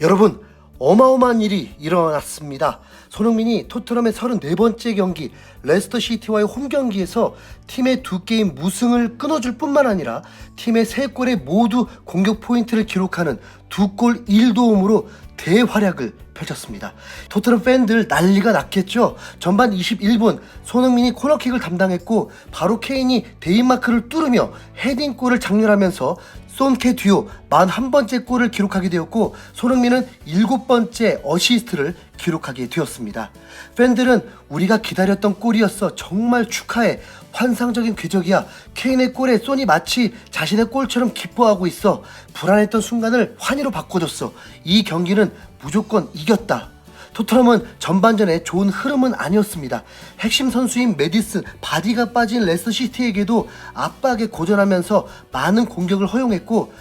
여러분, 어마어마한 일이 일어났습니다. 손흥민이 토트넘의 34번째 경기 레스터 시티와의 홈 경기에서 팀의 2게임 무승을 끊어줄 뿐만 아니라 팀의 3골에 모두 공격 포인트를 기록하는 2골 1도움으로 대활약을 펼쳤습니다. 토트넘 팬들 난리가 났겠죠. 전반 21분 손흥민이 코너킥을 담당했고 바로 케인이 데인마크를 뚫으며 헤딩골을 장렬하면서 손케 듀오 41번째 골을 기록하게 되었고 손흥민은 7번째 어시스트를 기록하게 되었습니다. 팬들은 우리가 기다렸던 골이었어, 정말 축하해, 환상적인 궤적이야, 케인의 골에 손이 마치 자신의 골처럼 기뻐하고 있어, 불안했던 순간을 환희로 바꿔줬어, 이 경기는 무조건 이겼다. 토트넘은 전반전에 좋은 흐름은 아니었습니다. 핵심 선수인 메디슨, 바디가 빠진 레스터시티에게도 압박에 고전하면서 많은 공격을 허용했고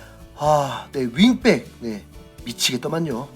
윙백 미치겠더만요.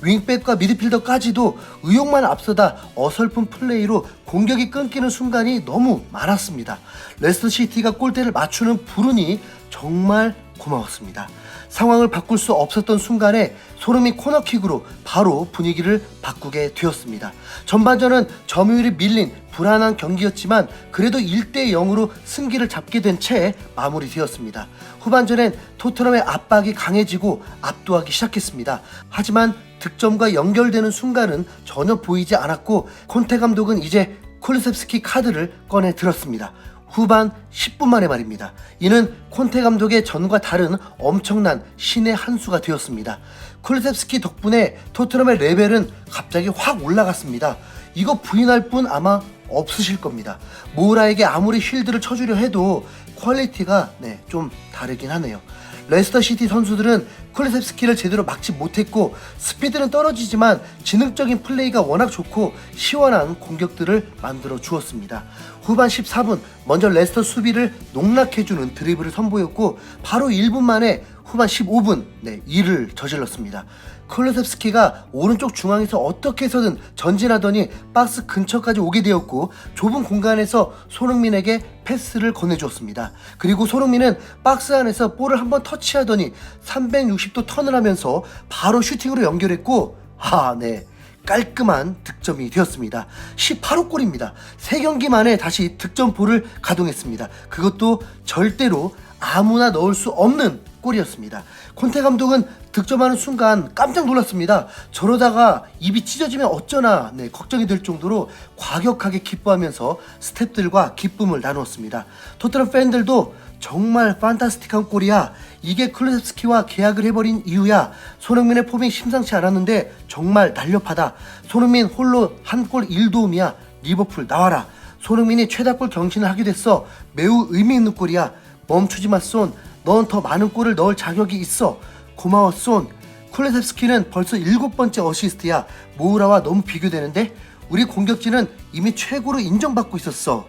윙백과 미드필더까지도 의욕만 앞서다 어설픈 플레이로 공격이 끊기는 순간이 너무 많았습니다. 레스터시티가 골대를 맞추는 브루니 정말 고마웠습니다. 상황을 바꿀 수 없었던 순간에 손흥민 코너킥으로 바로 분위기를 바꾸게 되었습니다. 전반전은 점유율이 밀린 불안한 경기였지만 그래도 1대0으로 승기를 잡게 된 채 마무리되었습니다. 후반전엔 토트넘의 압박이 강해지고 압도하기 시작했습니다. 하지만 득점과 연결되는 순간은 전혀 보이지 않았고 콘테 감독은 이제 쿨루셉스키 카드를 꺼내 들었습니다. 후반 10분 만에 말입니다. 이는 콘테 감독의 전과 다른 엄청난 신의 한 수가 되었습니다. 쿨루셉스키 덕분에 토트넘의 레벨은 갑자기 확 올라갔습니다. 이거 부인할 분 아마 없으실 겁니다. 모우라에게 아무리 쉴드를 쳐주려 해도 퀄리티가 좀 다르긴 하네요. 레스터시티 선수들은 쿨루셉스키를 제대로 막지 못했고 스피드는 떨어지지만 지능적인 플레이가 워낙 좋고 시원한 공격들을 만들어 주었습니다. 후반 14분 먼저 레스터 수비를 농락해주는 드리블을 선보였고 바로 1분 만에 후반 15분 일을 저질렀습니다. 쿨루셉스키가 오른쪽 중앙에서 어떻게 해서든 전진하더니 박스 근처까지 오게 되었고 좁은 공간에서 손흥민에게 패스를 건네주었습니다. 그리고 손흥민은 박스 안에서 볼을 한번 터치하더니 360도 턴을 하면서 바로 슈팅으로 연결했고 깔끔한 득점이 되었습니다. 18호 골입니다. 3경기 만에 다시 득점포를 가동했습니다. 그것도 절대로 아무나 넣을 수 없는 골이었습니다. 콘테 감독은 득점하는 순간 깜짝 놀랐습니다. 저러다가 입이 찢어지면 어쩌나 걱정이 될 정도로 과격하게 기뻐하면서 스태프들과 기쁨을 나누었습니다. 토트넘 팬들도 정말 판타스틱한 골이야, 이게 쿨루셉스키와 계약을 해버린 이유야, 손흥민의 폼이 심상치 않았는데 정말 날렵하다, 손흥민 홀로 한 골 1도움이야, 리버풀 나와라, 손흥민이 최다골 경신을 하게 됐어, 매우 의미있는 골이야, 멈추지마 쏜, 넌 더 많은 골을 넣을 자격이 있어, 고마워 쏜, 쿨루셉스키는 벌써 7번째 어시스트야, 모우라와 너무 비교되는데 우리 공격진은 이미 최고로 인정받고 있었어.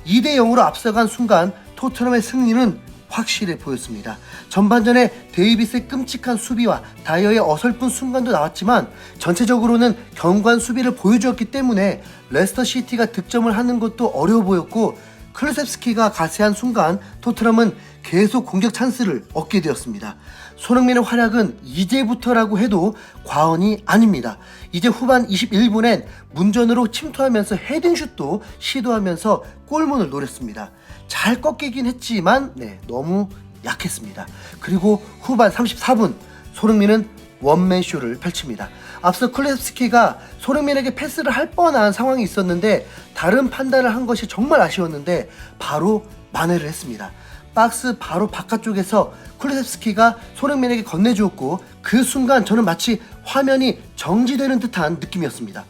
2대0으로 앞서간 순간 토트넘의 승리는 확실해 보였습니다. 전반전에 데이비스의 끔찍한 수비와 다이어의 어설픈 순간도 나왔지만 전체적으로는 견고한 수비를 보여주었기 때문에 레스터시티가 득점을 하는 것도 어려워 보였고 쿨루셉스키가 가세한 순간 토트넘은 계속 공격 찬스를 얻게 되었습니다. 손흥민의 활약은 이제부터라고 해도 과언이 아닙니다. 이제 후반 21분엔 문전으로 침투하면서 헤딩슛도 시도하면서 골문을 노렸습니다. 잘 꺾이긴 했지만 너무 약했습니다. 그리고 후반 34분 손흥민은 원맨쇼를 펼칩니다. 앞서 쿨루셉스키가 손흥민에게 패스를 할 뻔한 상황이 있었는데 다른 판단을 한 것이 정말 아쉬웠는데 바로 만회를 했습니다. 박스 바로 바깥쪽에서 쿨루셉스키가 손흥민에게 건네주었고 그 순간 저는 마치 화면이 정지되는 듯한 느낌이었습니다.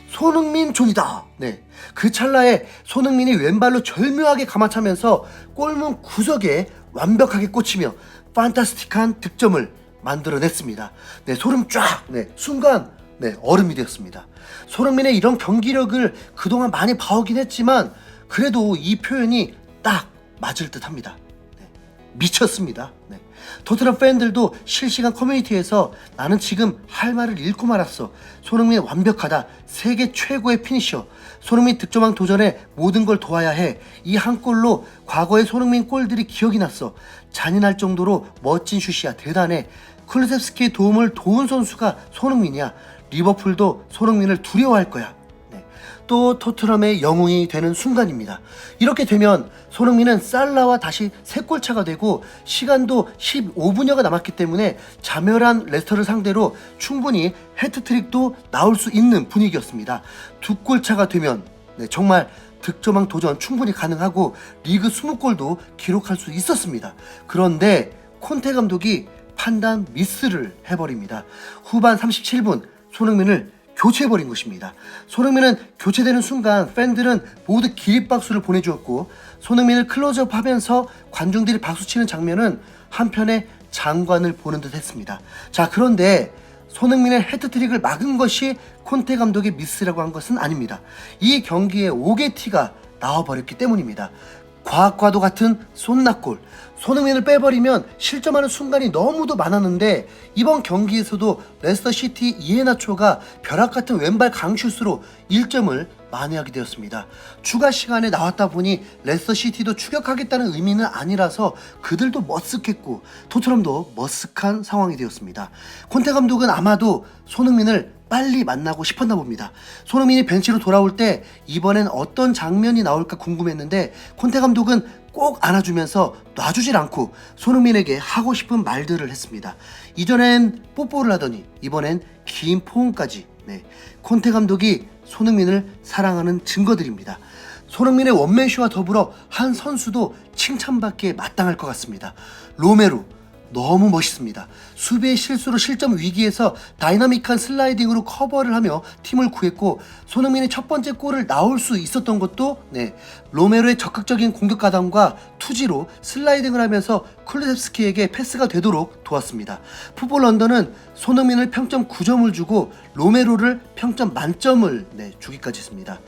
손흥민 존이다. 그 찰나에 손흥민이 왼발로 절묘하게 감아차면서 골문 구석에 완벽하게 꽂히며 판타스틱한 득점을 만들어냈습니다. 소름 쫙. 순간 얼음이 되었습니다. 손흥민의 이런 경기력을 그동안 많이 봐오긴 했지만 그래도 이 표현이 딱 맞을 듯 합니다. 미쳤습니다. 토트넘 팬들도 실시간 커뮤니티에서 나는 지금 할 말을 잃고 말았어, 손흥민 완벽하다, 세계 최고의 피니셔, 손흥민 득점왕 도전에 모든 걸 도와야 해, 이 한 골로 과거의 손흥민 골들이 기억이 났어, 잔인할 정도로 멋진 슛이야, 대단해, 쿨루세프스키의 도움을 도운 선수가 손흥민이야. 리버풀도 손흥민을 두려워할 거야. 네. 또 토트넘의 영웅이 되는 순간입니다. 이렇게 되면 손흥민은 살라와 다시 3골 차가 되고 시간도 15분여가 남았기 때문에 자멸한 레스터를 상대로 충분히 해트트릭도 나올 수 있는 분위기였습니다. 2골 차가 되면 정말 득점왕 도전 충분히 가능하고 리그 20골도 기록할 수 있었습니다. 그런데 콘테 감독이 판단 미스를 해버립니다. 후반 37분 손흥민을 교체해버린 것입니다. 손흥민은 교체되는 순간 팬들은 모두 기립박수를 보내주었고 손흥민을 클로즈업 하면서 관중들이 박수치는 장면은 한편의 장관을 보는 듯 했습니다. 자, 그런데 손흥민의 헤트트릭을 막은 것이 콘테 감독의 미스라고 한 것은 아닙니다. 이 경기에 오게티가 나와버렸기 때문입니다. 과학과도 같은 쏜나골. 손흥민을 빼버리면 실점하는 순간이 너무도 많았는데 이번 경기에서도 레스터시티 이헤나초가 벼락같은 왼발 강슛으로 1점을 만회하게 되었습니다. 추가 시간에 나왔다 보니 레스터시티도 추격하겠다는 의미는 아니라서 그들도 머쓱했고 토트넘도 머쓱한 상황이 되었습니다. 콘테 감독은 아마도 손흥민을 빨리 만나고 싶었나 봅니다. 손흥민이 벤치로 돌아올 때 이번엔 어떤 장면이 나올까 궁금했는데 콘테 감독은 꼭 안아주면서 놔주질 않고 손흥민에게 하고 싶은 말들을 했습니다. 이전엔 뽀뽀를 하더니 이번엔 긴 포옹까지. 콘테 감독이 손흥민을 사랑하는 증거들입니다. 손흥민의 원맨쇼와 더불어 한 선수도 칭찬받기에 마땅할 것 같습니다. 로메로 너무 멋있습니다. 수비의 실수로 실점 위기에서 다이나믹한 슬라이딩으로 커버를 하며 팀을 구했고 손흥민의 첫 번째 골을 나올 수 있었던 것도 로메로의 적극적인 공격 가담과 투지로 슬라이딩을 하면서 쿨루세프스키에게 패스가 되도록 도왔습니다. 풋볼 런던은 손흥민을 평점 9점을 주고 로메로를 평점 만점을 주기까지 했습니다.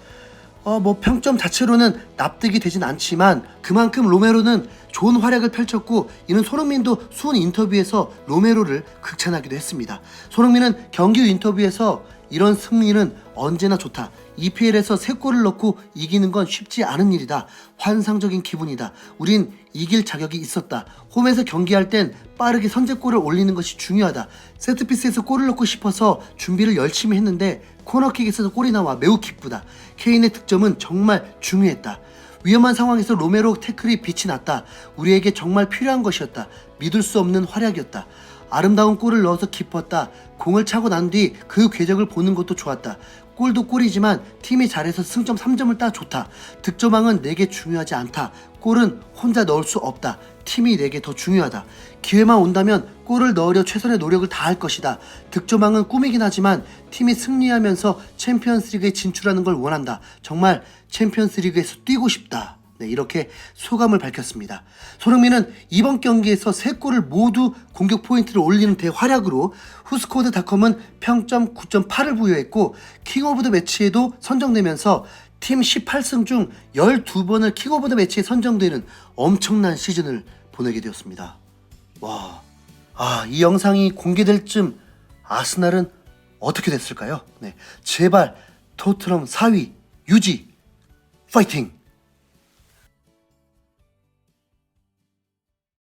평점 자체로는 납득이 되진 않지만 그만큼 로메로는 좋은 활약을 펼쳤고 이는 손흥민도 수훈 인터뷰에서 로메로를 극찬하기도 했습니다. 손흥민은 경기 인터뷰에서 이런 승리는 언제나 좋다. EPL에서 3골을 넣고 이기는 건 쉽지 않은 일이다. 환상적인 기분이다. 우린 이길 자격이 있었다. 홈에서 경기할 땐 빠르게 선제골을 올리는 것이 중요하다. 세트피스에서 골을 넣고 싶어서 준비를 열심히 했는데 코너킥에서 골이 나와 매우 기쁘다. 케인의 득점은 정말 중요했다. 위험한 상황에서 로메로 태클이 빛이 났다. 우리에게 정말 필요한 것이었다. 믿을 수 없는 활약이었다. 아름다운 골을 넣어서 기뻤다. 공을 차고 난 뒤 그 궤적을 보는 것도 좋았다. 골도 골이지만 팀이 잘해서 승점 3점을 따 좋다. 득점왕은 내게 중요하지 않다. 골은 혼자 넣을 수 없다. 팀이 내게 더 중요하다. 기회만 온다면 골을 넣으려 최선의 노력을 다할 것이다. 득점왕은 꿈이긴 하지만 팀이 승리하면서 챔피언스리그에 진출하는 걸 원한다. 정말 챔피언스리그에서 뛰고 싶다. 이렇게 소감을 밝혔습니다. 손흥민은 이번 경기에서 3골을 모두 공격 포인트를 올리는 대활약으로 후스코드닷컴은 평점 9.8을 부여했고 킹 오브 더 매치에도 선정되면서 팀 18승 중 12번을 킹 오브 더 매치에 선정되는 엄청난 시즌을 보내게 되었습니다. 이 영상이 공개될 쯤 아스날은 어떻게 됐을까요? 제발 토트넘 4위 유지 파이팅!